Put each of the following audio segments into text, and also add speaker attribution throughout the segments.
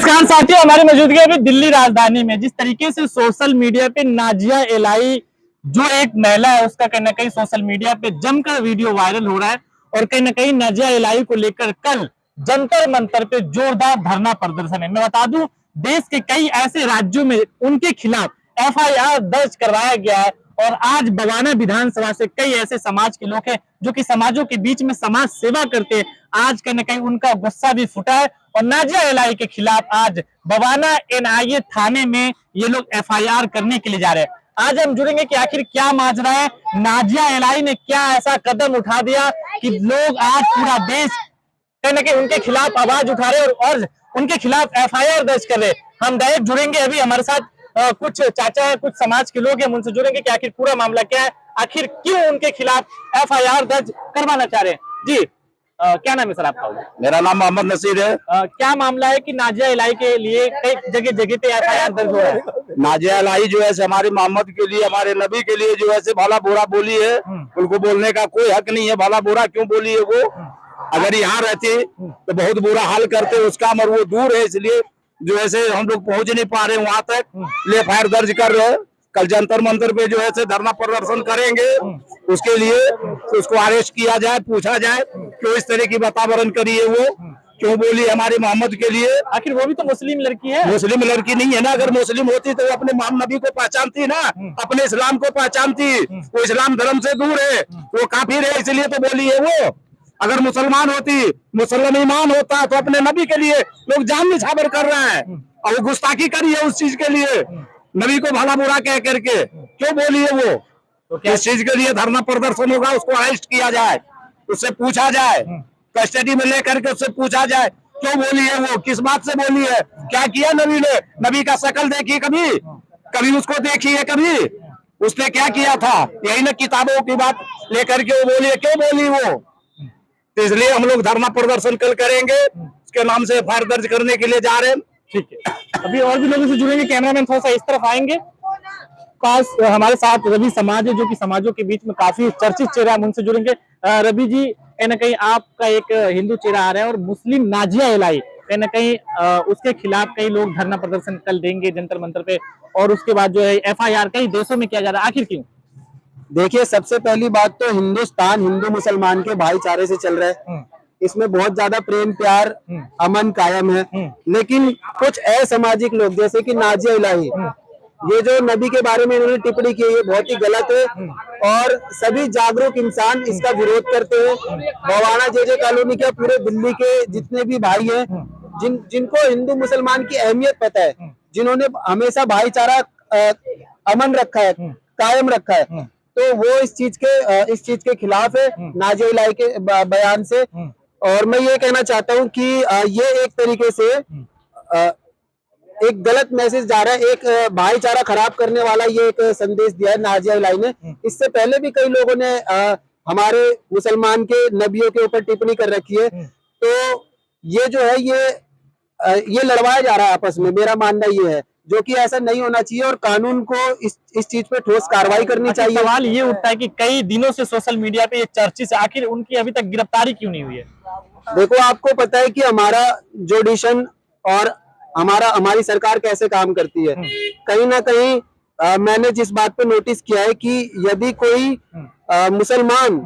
Speaker 1: नमस्कार साथियों, हमारी मौजूदगी अभी दिल्ली राजधानी में। जिस तरीके से सोशल मीडिया पे नाजिया एलाई जो एक महिला है, उसका कहीं ना कहीं सोशल मीडिया पे जमकर वीडियो वायरल हो रहा है और कहीं ना कहीं नाजिया एलाई को लेकर कल जंतर मंतर पे जोरदार धरना प्रदर्शन है। मैं बता दूं, देश के कई ऐसे राज्यों में उनके खिलाफ एफआईआर दर्ज करवाया गया है और आज बवाना विधानसभा से कई ऐसे समाज के लोग हैं जो कि समाजों के बीच में समाज सेवा करते हैं। आज कहीं ना कहीं उनका गुस्सा भी फुटा है और नाजिया एलाई के खिलाफ आज बवाना एनआईए थाने में ये लोग एफआईआर करने के लिए जा रहे हैं। आज हम जुड़ेंगे कि आखिर क्या माजरा है, नाजिया एलाई ने क्या ऐसा कदम उठा दिया कि लोग आज पूरा देश कहीं ना कहीं उनके खिलाफ आवाज उठा रहे और उनके खिलाफ एफआईआर दर्ज कर रहे। हम डायरेक्ट जुड़ेंगे, अभी हमारे साथ कुछ चाचा है, कुछ समाज के लोग हैं, हम उनसे जुड़ेंगे कि आखिर पूरा मामला क्या है, आखिर क्यों उनके खिलाफ एफआईआर दर्ज करवाना चाह रहे हैं। जी क्या नाम है सर आपका?
Speaker 2: मेरा नाम मोहम्मद नसीर है।
Speaker 1: क्या मामला है कि नाजिया एलाई के लिए कई जगह जगह पे एफआईआर दर्ज हो रहा है?
Speaker 2: नाजिया एलाई जो है हमारे मोहम्मद के लिए, हमारे नबी के लिए जो है भला बुरा बोली है। उनको बोलने का कोई हक नहीं है। भला बुरा क्यों बोली है वो? अगर यहाँ रहते तो बहुत बुरा हाल करते उसका, मगर वो दूर है इसलिए जो है हम लोग पहुंच नहीं पा रहे वहां तक। एफआईआर दर्ज कर रहे हैं। कल जंतर मंतर पे जो है धरना प्रदर्शन करेंगे। उसके लिए उसको अरेस्ट किया जाए, पूछा जाए क्यों इस तरह की वातावरण करी है, वो क्यों बोली हमारे मोहम्मद के लिए।
Speaker 1: आखिर वो भी तो मुस्लिम लड़की है।
Speaker 2: मुस्लिम लड़की नहीं है ना। अगर मुस्लिम होती तो वो अपने मोहम्मद नबी को पहचानती ना, अपने इस्लाम को पहचानती। वो इस्लाम धर्म से दूर है, वो काफिर है, इसलिए तो बोली है वो। अगर मुसलमान होती, मुसलमान ईमान होता तो अपने नबी के लिए लोग जान निछावर कर रहा है और वो गुस्ताखी करी है उस चीज के लिए, नबी को भला बुरा कह करके क्यों बोली है वो। तो किस चीज के लिए धरना प्रदर्शन होगा, उसको अरेस्ट किया जाए, उससे पूछा जाए, कस्टडी में लेकर के उससे पूछा जाए क्यों बोली है वो, किस बात से बोली है, क्या किया नबी ने। नबी का शकल देखी कभी, कभी उसको देखी है कभी, उसने क्या किया था? यही ना किताबों की बात लेकर के वो बोली है, क्यों बोली वो। तो इसलिए हम लोग धरना प्रदर्शन कल करेंगे, उसके नाम से एफआईआर दर्ज करने के लिए जा रहे हैं।
Speaker 1: ठीक है, अभी और भी लोगों से जुड़ेंगे। कैमरामैन थोड़ा सा इस तरफ आएंगे। पास हमारे साथ रवि समाज है जो कि समाजों के बीच में काफी चर्चित चेहरा, हम उनसे जुड़ेंगे। रवि जी, कहीं ना कहीं आपका एक हिंदू चेहरा आ रहा है और मुस्लिम नाजिया एलाई कहीं ना कहीं उसके खिलाफ कई लोग धरना प्रदर्शन कल देंगे जंतर मंतर पे, और उसके बाद जो है एफआईआर कई देशों में किया जा रहा है, आखिर क्यों?
Speaker 3: देखिए, सबसे पहली बात तो हिंदुस्तान हिंदू मुसलमान के भाईचारे से चल रहा है। इसमें बहुत ज्यादा प्रेम प्यार अमन कायम है। लेकिन कुछ असामाजिक लोग जैसे कि नाजिया इलाही, ये जो नबी के बारे में इन्होंने टिप्पणी की है बहुत ही गलत है और सभी जागरूक इंसान इसका विरोध करते हैं। बवाना जे कॉलोनी के पूरे दिल्ली के जितने भी भाई हैं, जिनको हिंदू मुसलमान की अहमियत पता है, जिन्होंने हमेशा भाईचारा अमन रखा है, कायम रखा है, तो वो इस चीज के खिलाफ है नाजिया इलाही के बयान से। और मैं ये कहना चाहता हूँ कि ये एक तरीके से एक गलत मैसेज जा रहा है, एक भाईचारा खराब करने वाला ये एक संदेश दिया है नाजिया इलाही ने। इससे पहले भी कई लोगों ने हमारे मुसलमान के नबियों के ऊपर टिप्पणी कर रखी है। तो ये जो है ये लड़वाया जा रहा है आपस में, मेरा मानना ये है, जो कि ऐसा नहीं होना चाहिए और कानून को इस चीज पे ठोस कार्रवाई करनी चाहिए।
Speaker 1: सवाल ये उठता है कि कई दिनों से सोशल मीडिया पे ये चर्चित है, आखिर उनकी अभी तक गिरफ्तारी क्यों नहीं हुई है?
Speaker 3: देखो, आपको पता है कि हमारा जुडिशन और हमारी सरकार कैसे काम करती है। कहीं ना कहीं मैंने जिस बात पे नोटिस किया है कि यदि कोई मुसलमान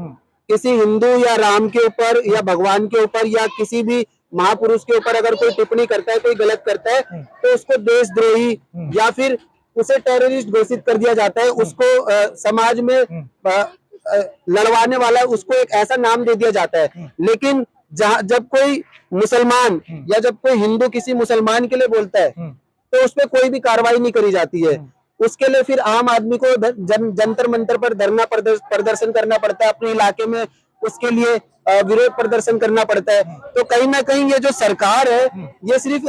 Speaker 3: किसी हिंदू या राम के ऊपर या भगवान के ऊपर या किसी भी महापुरुष के ऊपर अगर कोई टिप्पणी करता है, कोई गलत करता है, तो उसको देशद्रोही या फिर उसे टेररिस्ट घोषित कर दिया जाता है। उसको समाज में लड़वाने वाला उसको एक ऐसा नाम दे दिया जाता है। लेकिन जब कोई मुसलमान या जब कोई हिंदू किसी मुसलमान के लिए बोलता है तो उस पर कोई भी कार्रवाई नहीं करी जाती है। उसके लिए फिर आम आदमी को जंतर मंतर पर धरना प्रदर्शन करना पड़ता है, अपने इलाके में उसके लिए विरोध प्रदर्शन करना पड़ता है। तो कहीं ना कहीं ये जो सरकार है ये सिर्फ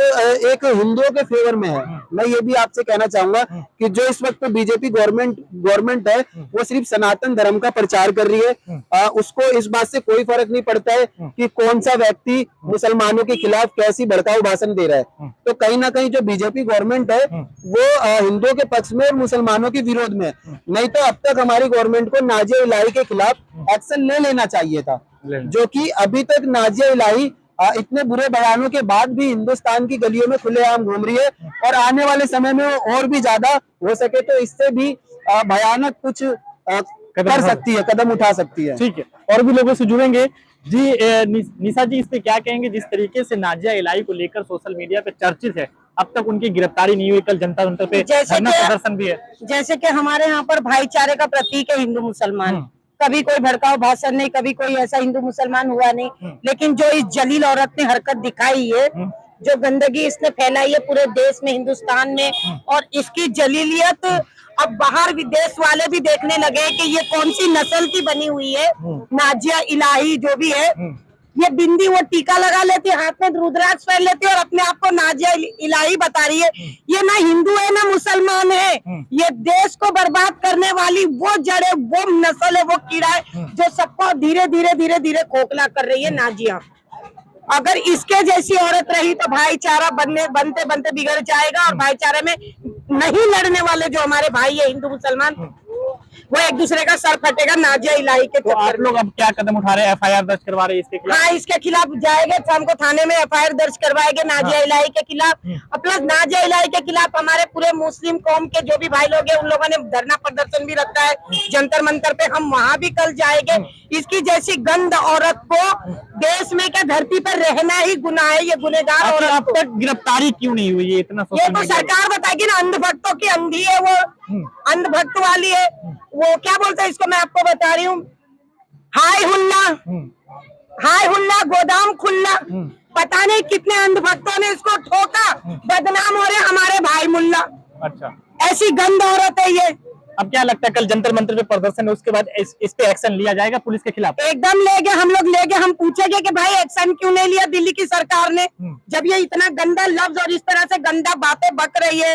Speaker 3: एक हिंदुओं के फेवर में है। मैं ये भी आपसे कहना चाहूंगा कि जो इस वक्त बीजेपी गवर्नमेंट है वो सिर्फ सनातन धर्म का प्रचार कर रही है। उसको इस बात से कोई फर्क नहीं पड़ता है कि कौन सा व्यक्ति मुसलमानों के खिलाफ कैसी भड़काऊ भाषण दे रहा है। तो कहीं ना कहीं जो बीजेपी गवर्नमेंट है वो हिंदुओं के पक्ष में और मुसलमानों के विरोध में। नहीं तो अब तक हमारी गवर्नमेंट को नाजिया इलाही के खिलाफ एक्शन ले लेना चाहिए था, जो कि अभी तक नाजिया इलाही इतने बुरे बयानों के बाद भी हिंदुस्तान की गलियों में खुलेआम घूम रही है और आने वाले समय में वो और भी ज्यादा हो सके तो इससे भी भयानक कुछ कर सकती है, कदम उठा सकती है।
Speaker 1: ठीक है, और भी लोगों से जुड़ेंगे जी। निशा जी, इस पे क्या कहेंगे? जिस तरीके से नाजिया इलाही को लेकर सोशल मीडिया पे चर्चित है, अब तक उनकी गिरफ्तारी नहीं हुई, कल जनता दरबार पे धरना प्रदर्शन भी है।
Speaker 4: जैसे कि हमारे यहाँ पर भाईचारे का प्रतीक है हिंदू मुसलमान, कभी कोई भड़काऊ भाषण नहीं, कभी कोई ऐसा हिंदू मुसलमान हुआ नहीं, लेकिन जो इस जलील औरत ने हरकत दिखाई है, जो गंदगी इसने फैलाई है पूरे देश में, हिंदुस्तान में, और इसकी जलीलियत अब बाहर विदेश वाले भी देखने लगे कि ये कौन सी नस्ल की बनी हुई है। नाजिया इलाही जो भी है, ये बिंदी वो टीका लगा लेती है, हाथ में रुद्राक्ष पहन लेती है और अपने आप को नाजिया इलाही बता रही है। ये ना हिंदू है ना मुसलमान है, ये देश को बर्बाद करने वाली वो जड़ है, वो नस्ल है, वो कीड़ा है जो सबको धीरे धीरे धीरे धीरे खोखला कर रही है नाजिया। अगर इसके जैसी औरत रही तो भाईचारा बनते बनते बिगड़ जाएगा, और भाईचारे में नहीं लड़ने वाले जो हमारे भाई है हिंदू मुसलमान, वो एक दूसरे का सर फटेगा नाजिया इलाही के।
Speaker 1: तो आप लोग अब क्या कदम उठा रहे हैं? एफआईआर दर्ज करवा रहे हैं इसके खिलाफ?
Speaker 4: हाँ, इसके खिलाफ जाएंगे, शाम को थाने में एफआईआर दर्ज करवाएंगे नाजिया इलाही के खिलाफ। और प्लस नाजिया इलाही के खिलाफ हमारे पूरे मुस्लिम कौम के जो भी भाई लोग हैं, उन लोगों ने धरना प्रदर्शन भी रखा है जंतर मंतर पे, हम वहाँ भी कल जाएंगे। इसकी जैसी गंद औरत को देश में क्या धरती पर रहना ही गुनाह है, ये गुनहगार औरत।
Speaker 1: अब तक गिरफ्तारी क्यों नहीं हुई है? इतना
Speaker 4: ये तो सरकार बताएगी ना, अंधभक्तों की अंधी है वो, अंधभक्त वाली है वो। क्या बोलते हैं इसको, मैं आपको बता रही हूँ, हाय हुल्ला, हाय हुल्ला गोदाम खुल्ला। पता नहीं कितने अंधभक्तों ने इसको ठोका, बदनाम हो रहे हमारे भाई मुल्ला।
Speaker 1: अच्छा,
Speaker 4: ऐसी गंद औरत है ये।
Speaker 1: अब क्या लगता है कल जंतर मंतर पे प्रदर्शन है, उसके बाद इस पे एक्शन लिया जाएगा पुलिस के खिलाफ?
Speaker 4: एकदम लेंगे, हम लोग लेंगे। हम पूछेंगे कि भाई एक्शन क्यों नहीं लिया दिल्ली की सरकार ने, जब ये इतना गंदा लफ्ज और इस तरह से गंदा बातें बक रही है।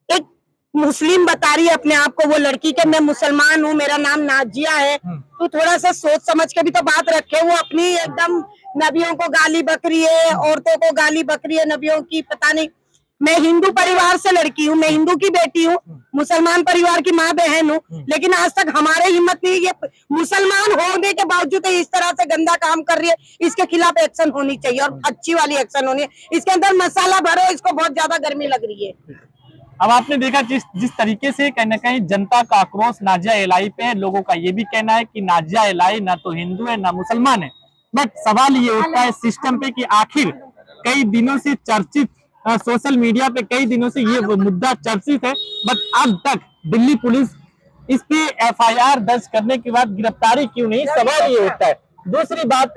Speaker 4: एक मुस्लिम बता रही है अपने आप को, वो लड़की के मैं मुसलमान हूँ, मेरा नाम नाजिया है, तो थोड़ा सा सोच समझ के भी तो बात रखे। वो अपनी एकदम नबियों को गाली बक रही है, औरतों को गाली बक रही है नबियों की। पता नहीं, मैं हिंदू परिवार से लड़की हूँ, मैं हिंदू की बेटी हूँ, मुसलमान परिवार की माँ बहन हूँ, लेकिन आज तक हमारे हिम्मत नहीं, ये मुसलमान होने के बावजूद इस तरह से गंदा काम कर रही है। इसके खिलाफ एक्शन होनी चाहिए, और अच्छी वाली एक्शन होनी है। इसके अंदर मसाला भरो, इसको बहुत ज्यादा गर्मी लग रही है।
Speaker 1: अब आपने देखा जिस तरीके से कहीं ना कहीं जनता का आक्रोश नाजिया इलाही पे है। लोगों का ये भी कहना है कि नाजिया इलाही ना तो हिंदू है ना मुसलमान है, बट सवाल ये उठता है सिस्टम पे कि आखिर कई दिनों से चर्चित, सोशल मीडिया पे कई दिनों से ये मुद्दा चर्चित है, बट अब तक दिल्ली पुलिस इस पे एफआईआर दर्ज करने के बाद गिरफ्तारी क्यों नहीं, सवाल ये उठता है। दूसरी बात,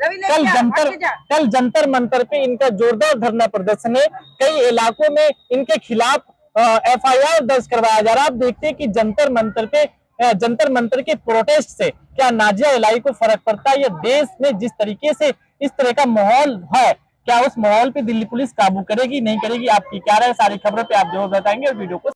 Speaker 1: कल जंतर मंतर पे इनका जोरदार धरना प्रदर्शन है, कई इलाकों में इनके खिलाफ एफआईआर दर्ज करवाया जा रहा है। आप देखते हैं कि जंतर मंतर के प्रोटेस्ट से क्या नाजिया इलाही को फर्क पड़ता है, या देश में जिस तरीके से इस तरह का माहौल है, क्या उस माहौल पे दिल्ली पुलिस काबू करेगी नहीं करेगी? आपकी क्या राय? सारी खबरों पे आप जरूर बताएंगे और वीडियो को